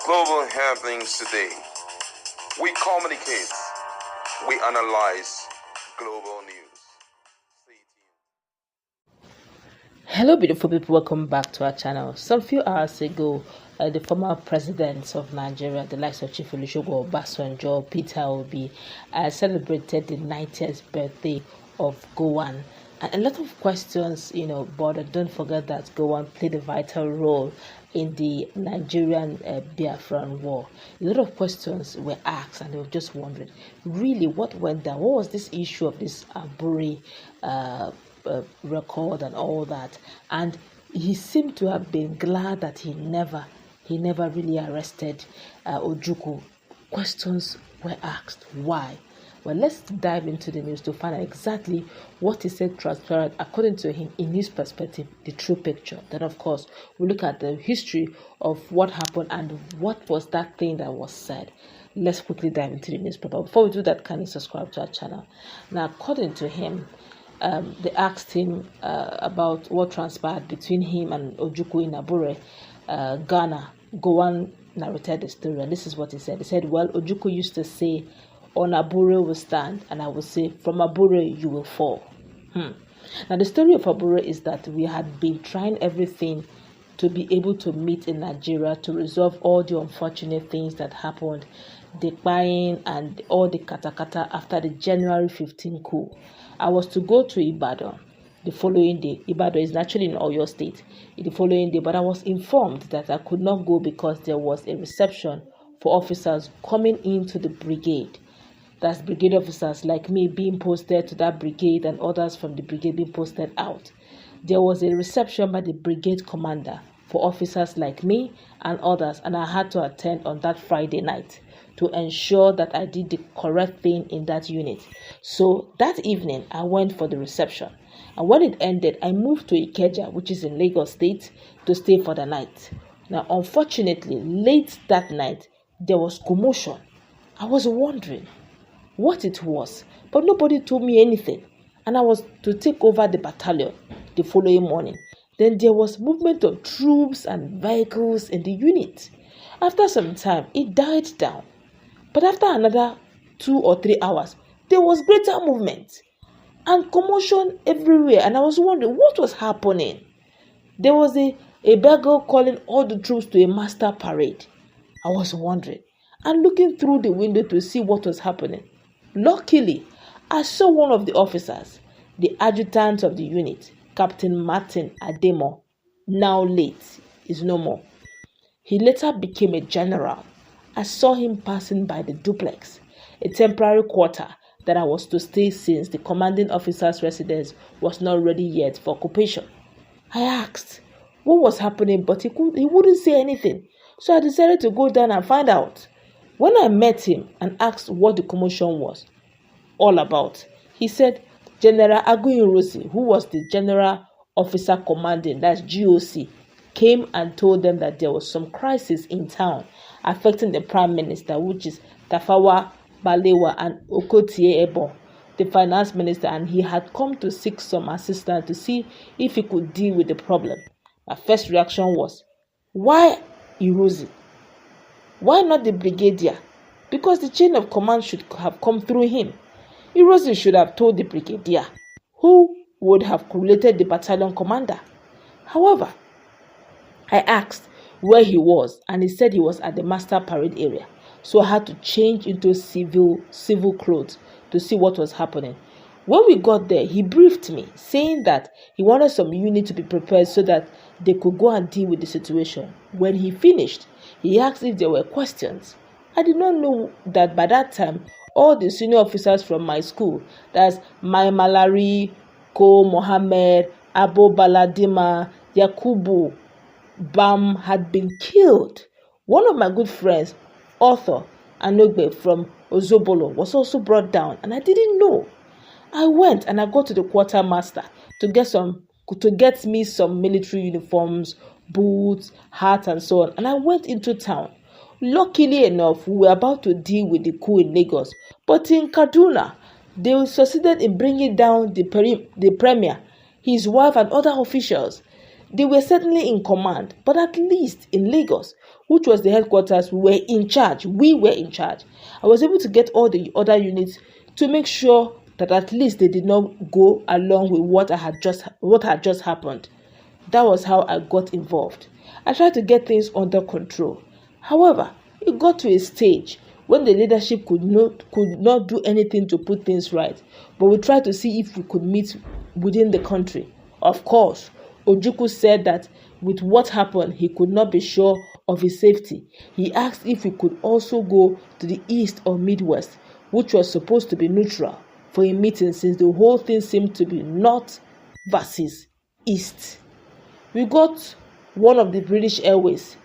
Global happenings today. We communicate. We analyze global news. Stay tuned. Hello beautiful people, welcome back to our channel. Some few hours ago, the former presidents of Nigeria, the likes of Chief Ojukwu, Obasanjo, Peter Obi, celebrated the 90th birthday of Gowon. And a lot of questions, but don't forget that Gowon played a vital role in the Nigerian Biafran war. A lot of questions were asked, and they were just wondering, really, what went down? What was this issue of this Aburi record and all that? And he seemed to have been glad that he never really arrested Ojukwu. Questions were asked. Why? Well, let's dive into the news to find out exactly what he said transpired, according to him, in his perspective, the true picture. Then, of course, we look at the history of what happened and what was that thing that was said. Let's quickly dive into the newspaper. Before we do that, kindly subscribe to our channel. Now, according to him, they asked him about what transpired between him and Ojukwu in Aburi, Ghana. Gowon narrated the story, and this is what he said. He said, well, Ojukwu used to say, on Aburi will stand, and I will say, from Aburi you will fall. Now, the story of Aburi is that we had been trying everything to be able to meet in Nigeria to resolve all the unfortunate things that happened, the buying and all the katakata after the January 15 coup. I was to go to Ibadan the following day. Ibadan is naturally in Oyo State. The following day, but I was informed that I could not go because there was a reception for officers coming into the brigade. That's brigade officers like me being posted to that brigade and others from the brigade being posted out. There was a reception by the brigade commander for officers like me and others, and I had to attend on that Friday night to ensure that I did the correct thing in that unit. So that evening, I went for the reception. And when it ended, I moved to Ikeja, which is in Lagos State, to stay for the night. Now, unfortunately, late that night, there was commotion. I was wondering what it was, but nobody told me anything, and I was to take over the battalion the following morning. Then there was movement of troops and vehicles in the unit. After some time, it died down, but after another 2 or 3 hours, there was greater movement and commotion everywhere, and I was wondering what was happening. There was a beggar calling all the troops to a master parade. I was wondering and looking through the window to see what was happening. Luckily, I saw one of the officers, the adjutant of the unit, Captain Martin Ademo, now late, is no more. He later became a general. I saw him passing by the duplex, a temporary quarter that I was to stay since the commanding officer's residence was not ready yet for occupation. I asked what was happening, but he wouldn't say anything, so I decided to go down and find out. When I met him and asked what the commotion was all about, he said General Aguiyi, who was the general officer commanding, that's GOC, came and told them that there was some crisis in town affecting the prime minister, which is Tafawa Balewa, and Okotie Ebo, the finance minister, and he had come to seek some assistance to see if he could deal with the problem. My first reaction was, why Irozi? Why not the brigadier? Because the chain of command should have come through him. Irozi should have told the brigadier, who would have correlated the battalion commander. However, I asked where he was, and he said he was at the master parade area. So I had to change into civil clothes to see what was happening. When we got there, he briefed me, saying that he wanted some unit to be prepared so that they could go and deal with the situation. When he finished, he asked if there were questions. I did not know that by that time, all the senior officers from my school, that's Mai Malari, Ko Mohammed, Abo Baladima, Yakubu, Bam, had been killed. One of my good friends, author Anogbe from Ozobolo, was also brought down, and I didn't know. I went and I got to the quartermaster to get me some military uniforms, boots, hat, and so on. And I went into town. Luckily enough, we were about to deal with the coup in Lagos, but in Kaduna, they succeeded in bringing down the premier, his wife, and other officials. They were certainly in command, but at least in Lagos, which was the headquarters, we were in charge. I was able to get all the other units to make sure that at least they did not go along with what had just happened. That was how I got involved. I tried to get things under control. However, it got to a stage when the leadership could not do anything to put things right, but we tried to see if we could meet within the country. Of course, Ojukwu said that with what happened, he could not be sure of his safety. He asked if we could also go to the east or midwest, which was supposed to be neutral, for a meeting, since the whole thing seemed to be north versus east. We got one of the British Airways,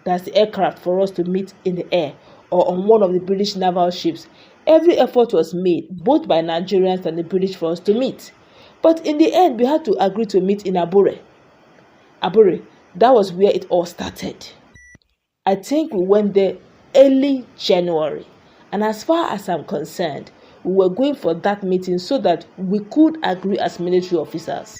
that's the aircraft, for us to meet in the air or on one of the British naval ships. Every effort was made, both by Nigerians and the British, for us to meet. But in the end, we had to agree to meet in Aburi. That was where it all started. I think we went there early January. And as far as I'm concerned, we were going for that meeting so that we could agree as military officers.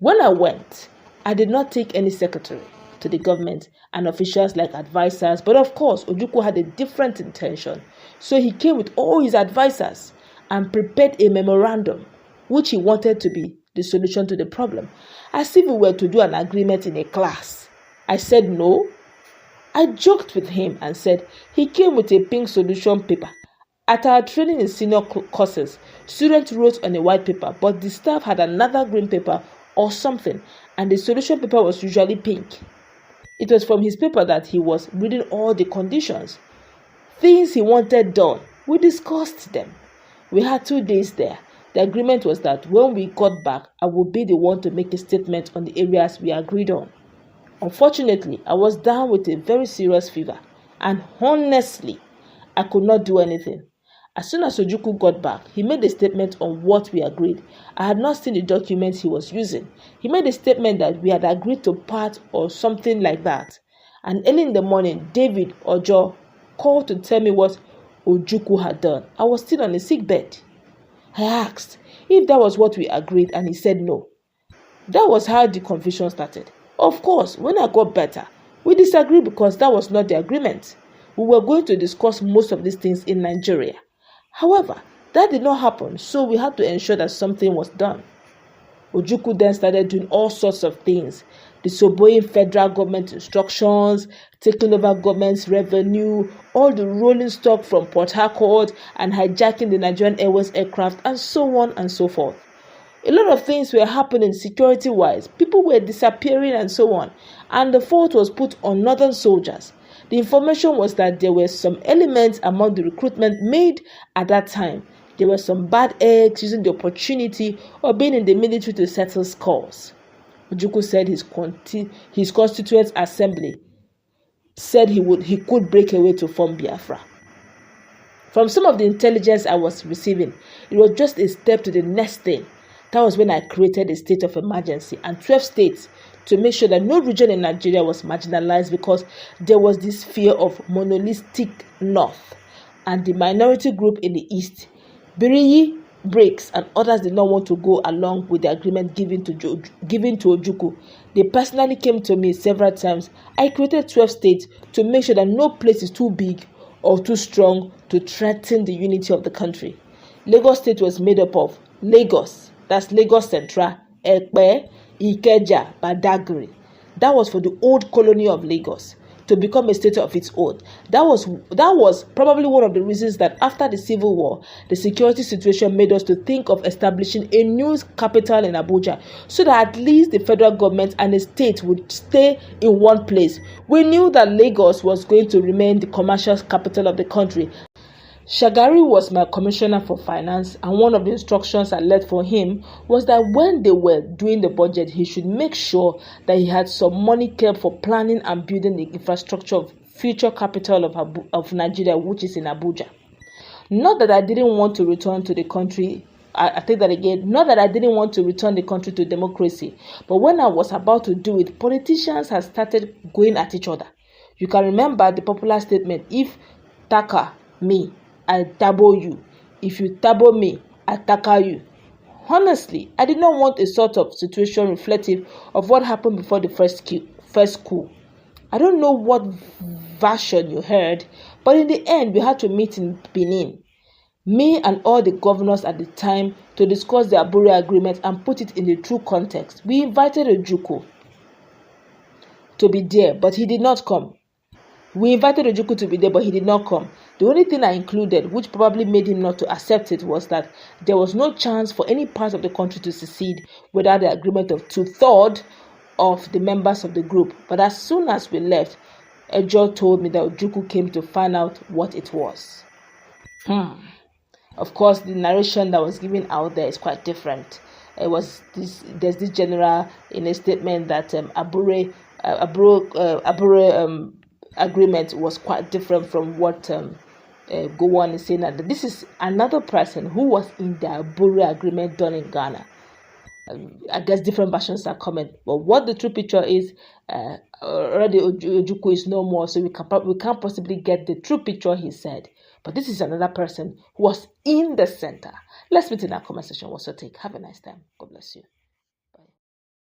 When I went, I did not take any secretary to the government and officials like advisors, but of course, Ojukwu had a different intention. So he came with all his advisors and prepared a memorandum, which he wanted to be the solution to the problem, as if we were to do an agreement in a class. I said no. I joked with him and said he came with a pink solution paper. At our training in senior courses, students wrote on a white paper, but the staff had another green paper or something, and the solution paper was usually pink. It was from his paper that he was reading all the conditions. Things he wanted done, we discussed them. We had 2 days there. The agreement was that when we got back, I would be the one to make a statement on the areas we agreed on. Unfortunately, I was down with a very serious fever, and honestly, I could not do anything. As soon as Ojukwu got back, he made a statement on what we agreed. I had not seen the documents he was using. He made a statement that we had agreed to part or something like that. And early in the morning, David Ojo called to tell me what Ojukwu had done. I was still on a sick bed. I asked if that was what we agreed, and he said no. That was how the confusion started. Of course, when I got better, we disagreed because that was not the agreement. We were going to discuss most of these things in Nigeria. However, that did not happen, so we had to ensure that something was done. Ojukwu then started doing all sorts of things, disobeying federal government instructions, taking over government's revenue, all the rolling stock from Port Harcourt, and hijacking the Nigerian Airways aircraft, and so on and so forth. A lot of things were happening security-wise. People were disappearing and so on, and the fault was put on northern soldiers. The information was that there were some elements among the recruitment made at that time. There were some bad eggs using the opportunity or being in the military to settle scores. Ojukwu said his constituent assembly said he could break away to form Biafra. From some of the intelligence I was receiving, it was just a step to the next thing. That was when I created a state of emergency and 12 states to make sure that no region in Nigeria was marginalized, because there was this fear of monolithic north and the minority group in the east. Biriyi, Breaks, and others did not want to go along with the agreement given to Ojukwu. They personally came to me several times. I created 12 states to make sure that no place is too big or too strong to threaten the unity of the country. Lagos State was made up of Lagos, that's Lagos Central, Ekpe, Ikeja, Badagry. That was for the old colony of Lagos to become a state of its own. That was probably one of the reasons that after the Civil War, the security situation made us to think of establishing a new capital in Abuja, so that at least the federal government and the state would stay in one place. We knew that Lagos was going to remain the commercial capital of the country. Shagari was my commissioner for finance, and one of the instructions I left for him was that when they were doing the budget, he should make sure that he had some money kept for planning and building the infrastructure of future capital of Nigeria, which is in Abuja. Not that I didn't want to return to the country. I take that again. Not that I didn't want to return the country to democracy, but when I was about to do it, politicians had started going at each other. You can remember the popular statement, if taka me, I tabo you. If you tabo me, I taka you. Honestly, I did not want a sort of situation reflective of what happened before the first coup. I don't know what version you heard, but in the end, we had to meet in Benin. Me and all the governors at the time to discuss the Aburi agreement and put it in the true context. We invited Ojukwu to be there, but he did not come. We invited Ojukwu to be there, but he did not come. The only thing I included, which probably made him not to accept it, was that there was no chance for any part of the country to secede without the agreement of 2/3 of the members of the group. But as soon as we left, Ejo told me that Ojukwu came to find out what it was. Of course, the narration that was given out there is quite different. There's this general in a statement that Aburi agreement was quite different from what Gowon is saying. That this is another person who was in the Aburi agreement done in Ghana. I guess different versions are coming, but what the true picture is, already Ojukwu is no more, so we can't possibly get the true picture he said. But this is another person who was in the center. Let's meet in our comment section. What's your take? Have a nice time. God bless you.